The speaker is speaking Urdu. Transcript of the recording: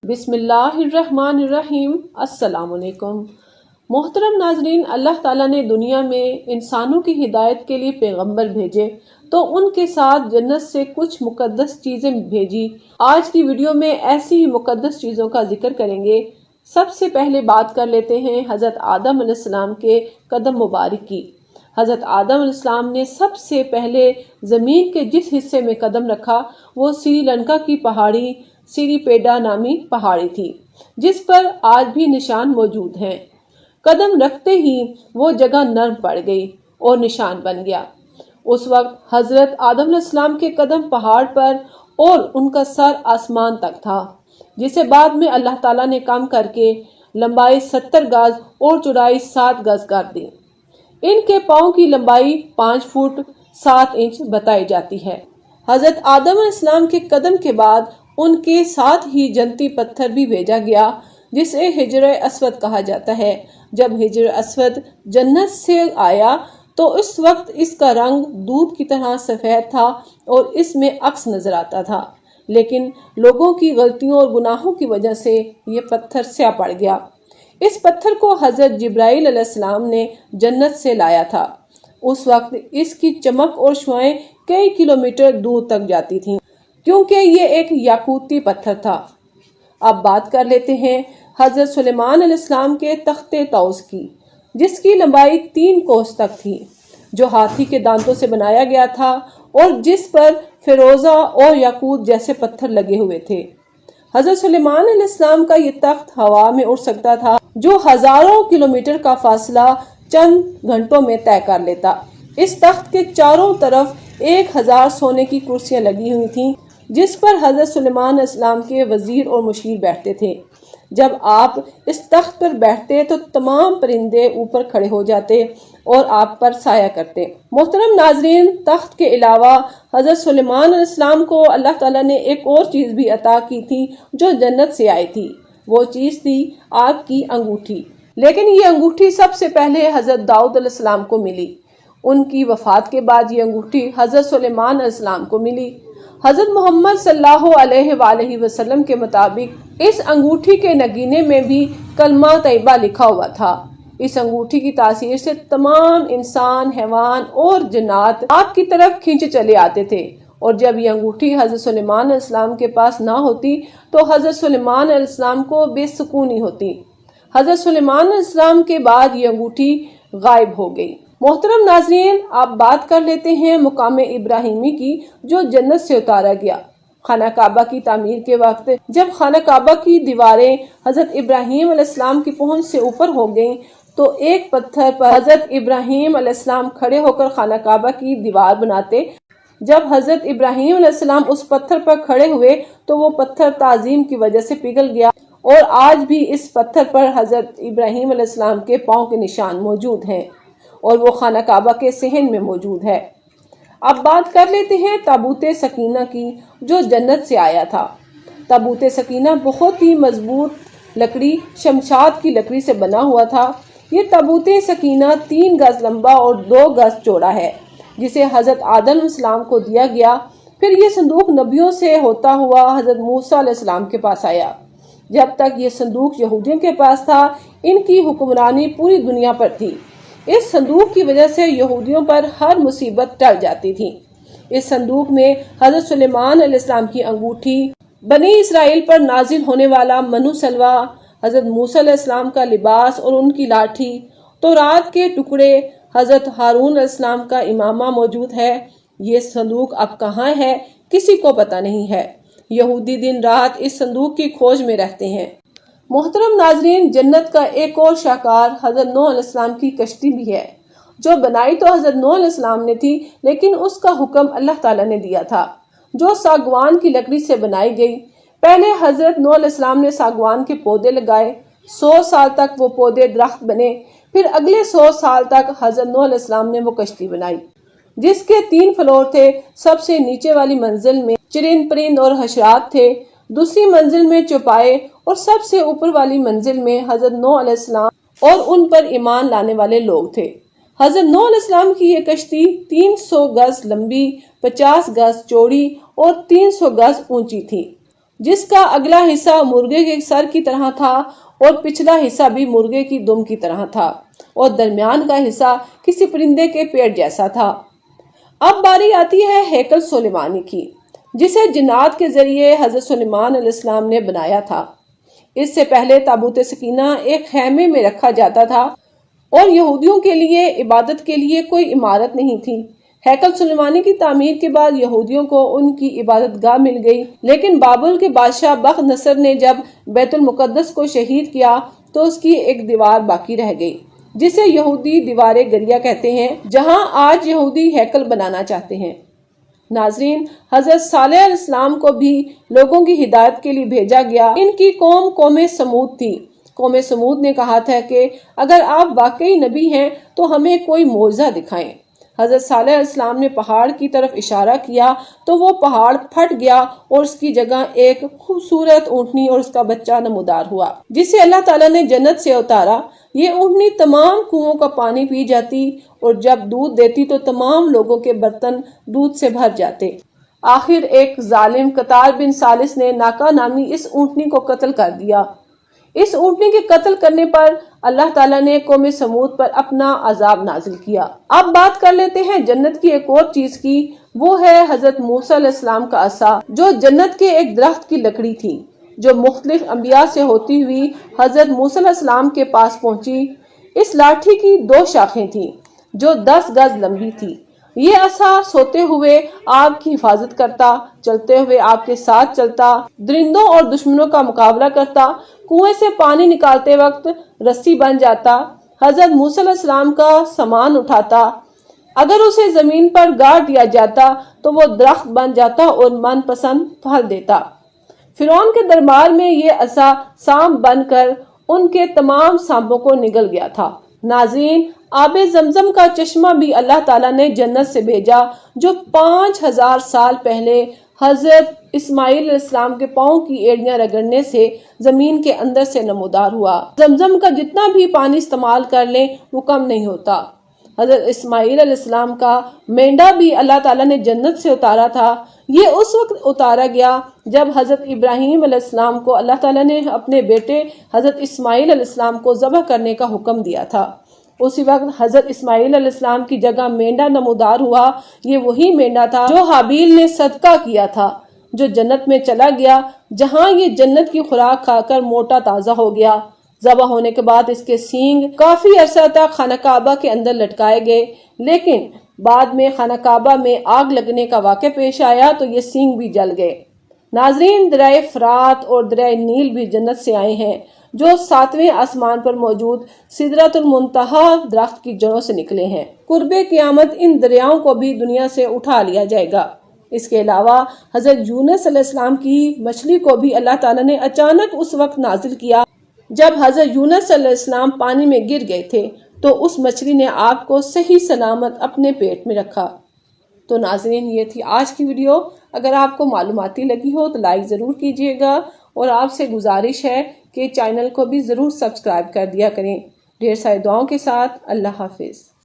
بسم اللہ الرحمن الرحیم۔ السلام علیکم محترم ناظرین، اللہ تعالیٰ نے دنیا میں انسانوں کی ہدایت کے لیے پیغمبر بھیجے تو ان کے ساتھ جنت سے کچھ مقدس چیزیں بھیجی۔ آج کی ویڈیو میں ایسی ہی مقدس چیزوں کا ذکر کریں گے۔ سب سے پہلے بات کر لیتے ہیں حضرت آدم علیہ السلام کے قدم مبارک کی۔ حضرت آدم علیہ السلام نے سب سے پہلے زمین کے جس حصے میں قدم رکھا وہ سری لنکا کی پہاڑی سری پیڈا نامی پہاڑی تھی، جس پر آج بھی نشان موجود ہیں۔ قدم رکھتے ہی وہ جگہ نرم پڑ گئی اور نشان بن گیا۔ اس وقت حضرت آدم علیہ السلام کے قدم پہاڑ پر اور ان کا سر آسمان تک تھا، جسے بعد میں اللہ تعالیٰ نے کم کر کے لمبائی 70 گز اور چوڑائی 7 گز کر دی۔ ان کے پاؤں کی لمبائی 5 فٹ 7 انچ بتائی جاتی ہے۔ حضرت آدم علیہ السلام کے قدم کے بعد ان کے ساتھ ہی جنتی پتھر بھی بھیجا گیا، جسے حجر اسود کہا جاتا ہے۔ جب حجر اسود جنت سے آیا تو اس وقت اس کا رنگ دودھ کی طرح سفید تھا اور اس میں عکس نظر آتا تھا، لیکن لوگوں کی غلطیوں اور گناہوں کی وجہ سے یہ پتھر سیاہ پڑ گیا۔ اس پتھر کو حضرت جبرائیل علیہ السلام نے جنت سے لایا تھا۔ اس وقت اس کی چمک اور شعاعیں کئی کلومیٹر دور تک جاتی تھیں، کیونکہ یہ ایک یاقوتی پتھر تھا۔ اب بات کر لیتے ہیں حضرت سلیمان علیہ السلام کے تخت طوس کی، جس کی لمبائی 3 کوس تک تھی، جو ہاتھی کے دانتوں سے بنایا گیا تھا اور جس پر فیروزہ اور یاقوت جیسے پتھر لگے ہوئے تھے۔ حضرت سلیمان علیہ السلام کا یہ تخت ہوا میں اڑ سکتا تھا، جو ہزاروں کلومیٹر کا فاصلہ چند گھنٹوں میں طے کر لیتا۔ اس تخت کے چاروں طرف 1000 سونے کی کرسیاں لگی ہوئی تھیں، جس پر حضرت سلیمان علیہ السلام کے وزیر اور مشیر بیٹھتے تھے۔ جب آپ اس تخت پر بیٹھتے تو تمام پرندے اوپر کھڑے ہو جاتے اور آپ پر سایہ کرتے۔ محترم ناظرین، تخت کے علاوہ حضرت سلیمان علیہ السلام کو اللہ تعالیٰ نے ایک اور چیز بھی عطا کی تھی جو جنت سے آئی تھی۔ وہ چیز تھی آپ کی انگوٹھی۔ لیکن یہ انگوٹھی سب سے پہلے حضرت داؤد علیہ السلام کو ملی۔ ان کی وفات کے بعد یہ انگوٹھی حضرت سلیمان علیہ السلام کو ملی۔ حضرت محمد صلی اللہ علیہ وآلہ وسلم کے مطابق اس انگوٹھی کے نگینے میں بھی کلمہ طیبہ لکھا ہوا تھا۔ اس انگوٹھی کی تاثیر سے تمام انسان، حیوان اور جنات آپ کی طرف کھنچ چلے آتے تھے، اور جب یہ انگوٹھی حضرت سلیمان علیہ السلام کے پاس نہ ہوتی تو حضرت سلیمان علیہ السلام کو بے سکونی ہوتی۔ حضرت سلیمان علیہ السلام کے بعد یہ انگوٹھی غائب ہو گئی۔ محترم ناظرین، آپ بات کر لیتے ہیں مقام ابراہیمی کی، جو جنت سے اتارا گیا۔ خانہ کعبہ کی تعمیر کے وقت جب خانہ کعبہ کی دیواریں حضرت ابراہیم علیہ السلام کی پہنچ سے اوپر ہو گئیں تو ایک پتھر پر حضرت ابراہیم علیہ السلام کھڑے ہو کر خانہ کعبہ کی دیوار بناتے۔ جب حضرت ابراہیم علیہ السلام اس پتھر پر کھڑے ہوئے تو وہ پتھر تعظیم کی وجہ سے پگھل گیا، اور آج بھی اس پتھر پر حضرت ابراہیم علیہ السلام کے پاؤں کے نشان موجود ہیں، اور وہ خانہ کعبہ کے صحن میں موجود ہے۔ اب بات کر لیتے ہیں تابوت سکینہ کی، جو جنت سے آیا تھا۔ تابوت سکینہ بہت ہی مضبوط لکڑی، شمشاد کی لکڑی سے بنا ہوا تھا۔ یہ تابوت سکینہ 3 گز لمبا اور 2 گز چوڑا ہے، جسے حضرت آدم علیہ السلام کو دیا گیا۔ پھر یہ صندوق نبیوں سے ہوتا ہوا حضرت موسیٰ علیہ السلام کے پاس آیا۔ جب تک یہ صندوق یہودیوں کے پاس تھا، ان کی حکمرانی پوری دنیا پر تھی۔ اس صندوق کی وجہ سے یہودیوں پر ہر مصیبت ٹل جاتی تھی۔ اس صندوق میں حضرت سلیمان علیہ السلام کی انگوٹھی، بنی اسرائیل پر نازل ہونے والا منو سلوہ، حضرت موسیٰ علیہ السلام کا لباس اور ان کی لاٹھی، تورات کے ٹکڑے، حضرت ہارون علیہ السلام کا امامہ موجود ہے۔ یہ صندوق اب کہاں ہے کسی کو پتہ نہیں ہے۔ یہودی دن رات اس صندوق کی کھوج میں رہتے ہیں۔ محترم ناظرین، جنت کا ایک اور شاہکار حضرت نوح علیہ السلام کی کشتی بھی ہے، جو بنائی تو حضرت نوح علیہ السلام نے تھی، لیکن اس کا حکم اللہ تعالیٰ نے دیا تھا، جو ساگوان کی لکڑی سے بنائی گئی۔ پہلے حضرت نوح علیہ السلام نے ساگوان کے پودے لگائے، 100 سال تک وہ پودے درخت بنے۔ پھر اگلے 100 سال تک حضرت نوح علیہ السلام نے وہ کشتی بنائی، جس کے 3 فلور تھے۔ سب سے نیچے والی منزل میں چرند پرند اور حشرات تھے، دوسری منزل میں چوپائے، اور سب سے اوپر والی منزل میں حضرت نوح علیہ السلام اور ان پر ایمان لانے والے لوگ تھے۔ حضرت نوح علیہ السلام کی یہ کشتی 300 گز لمبی، 50 گز چوڑی اور 300 گز اونچی تھی۔ جس کا اگلا حصہ مرغے کے سر کی طرح تھا اور پچھلا حصہ بھی مرغے کی دم کی طرح تھا اور درمیان کا حصہ کسی پرندے کے پیٹ جیسا تھا۔ اب باری آتی ہے ہیکل سلیمانی کی، جسے جنات کے ذریعے حضرت سلیمان علیہ السلام نے بنایا تھا۔ اس سے پہلے تابوت سکینہ ایک خیمے میں رکھا جاتا تھا اور یہودیوں کے لیے عبادت کے لیے کوئی عمارت نہیں تھی۔ ہیکل سلیمانی کی تعمیر کے بعد یہودیوں کو ان کی عبادت گاہ مل گئی، لیکن بابل کے بادشاہ بخت نصر نے جب بیت المقدس کو شہید کیا تو اس کی ایک دیوار باقی رہ گئی، جسے یہودی دیوار گریا کہتے ہیں، جہاں آج یہودی ہیکل بنانا چاہتے ہیں۔ ناظرین، حضرت صالح علیہ السلام کو بھی لوگوں کی ہدایت کے لیے بھیجا گیا۔ ان کی قوم سمود تھی۔ قوم سمود نے کہا تھا کہ اگر آپ واقعی نبی ہیں تو ہمیں کوئی معجزہ دکھائیں۔ حضرت صالح علیہ السلام نے پہاڑ کی طرف اشارہ کیا تو وہ پہاڑ پھٹ گیا اور اس کی جگہ ایک خوبصورت اونٹنی اور اس کا بچہ نمودار ہوا، جسے اللہ تعالیٰ نے جنت سے اتارا۔ یہ اونٹنی تمام کنوؤں کا پانی پی جاتی اور جب دودھ دیتی تو تمام لوگوں کے برتن دودھ سے بھر جاتے۔ آخر ایک ظالم قطار بن سالس نے ناکا نامی اس اونٹنی کو قتل کر دیا۔ اس اونٹنی کے قتل کرنے پر اللہ تعالیٰ نے قوم سمود پر اپنا عذاب نازل کیا۔ اب بات کر لیتے ہیں جنت کی ایک اور چیز کی، وہ ہے حضرت موسیٰ علیہ السلام کا عصا، جو جنت کے ایک درخت کی لکڑی تھی، جو مختلف انبیاء سے ہوتی ہوئی حضرت موسیٰ علیہ السلام کے پاس پہنچی۔ اس لاٹھی کی 2 شاخیں تھیں جو 10 گز لمبی تھی۔ یہ عصا سوتے ہوئے آپ کی حفاظت کرتا، چلتے ہوئے آپ کے ساتھ چلتا، درندوں اور دشمنوں کا مقابلہ کرتا، کنویں سے پانی نکالتے وقت رسی بن جاتا، حضرت موسیٰ علیہ السلام کا سامان اٹھاتا، اگر اسے زمین پر گاڑ دیا جاتا تو وہ درخت بن جاتا اور من پسند پھل دیتا۔ فرعون کے دربار میں یہ عصا سانپ بن کر ان کے تمام سانپوں کو نگل گیا تھا۔ ناظرین، آب زمزم کا چشمہ بھی اللہ تعالیٰ نے جنت سے بھیجا، جو 5000 سال پہلے حضرت اسماعیل علیہ السلام کے پاؤں کی ایڑیاں رگڑنے سے زمین کے اندر سے نمودار ہوا۔ زمزم کا جتنا بھی پانی استعمال کر لیں وہ کم نہیں ہوتا۔ حضرت اسماعیل علیہ السلام کا مینڈا بھی اللہ تعالیٰ نے جنت سے اتارا تھا۔ یہ اس وقت اتارا گیا جب حضرت ابراہیم علیہ السلام کو اللہ تعالیٰ نے اپنے بیٹے حضرت اسماعیل علیہ السلام کو ذبح کرنے کا حکم دیا تھا۔ اسی وقت حضرت اسماعیل علیہ السلام کی جگہ مینڈا نمودار ہوا۔ یہ وہی مینڈا تھا جو حابیل نے صدقہ کیا تھا، جو جنت میں چلا گیا، جہاں یہ جنت کی خوراک کھا کر موٹا تازہ ہو گیا۔ ذبح ہونے کے بعد اس کے سینگ کافی عرصہ تک خانہ کعبہ کے اندر لٹکائے گئے، لیکن بعد میں خانہ کعبہ میں آگ لگنے کا واقعہ پیش آیا تو یہ سینگ بھی جل گئے۔ ناظرین، دریائے فرات اور دریائے نیل بھی جنت سے آئے ہیں، جو 7ویں آسمان پر موجود سدرۃ المنتہا درخت کی جڑوں سے نکلے ہیں۔ قرب قیامت ان دریاؤں کو بھی دنیا سے اٹھا لیا جائے گا۔ اس کے علاوہ حضرت یونس علیہ السلام کی مچھلی کو بھی اللہ تعالیٰ نے اچانک اس وقت نازل کیا جب حضرت یونس علیہ السلام پانی میں گر گئے تھے، تو اس مچھلی نے آپ کو صحیح سلامت اپنے پیٹ میں رکھا۔ تو ناظرین، یہ تھی آج کی ویڈیو۔ اگر آپ کو معلوماتی لگی ہو تو لائک ضرور کیجیے گا، اور آپ سے گزارش ہے کہ چینل کو بھی ضرور سبسکرائب کر دیا کریں۔ ڈھیر ساری دعاؤں کے ساتھ، اللہ حافظ۔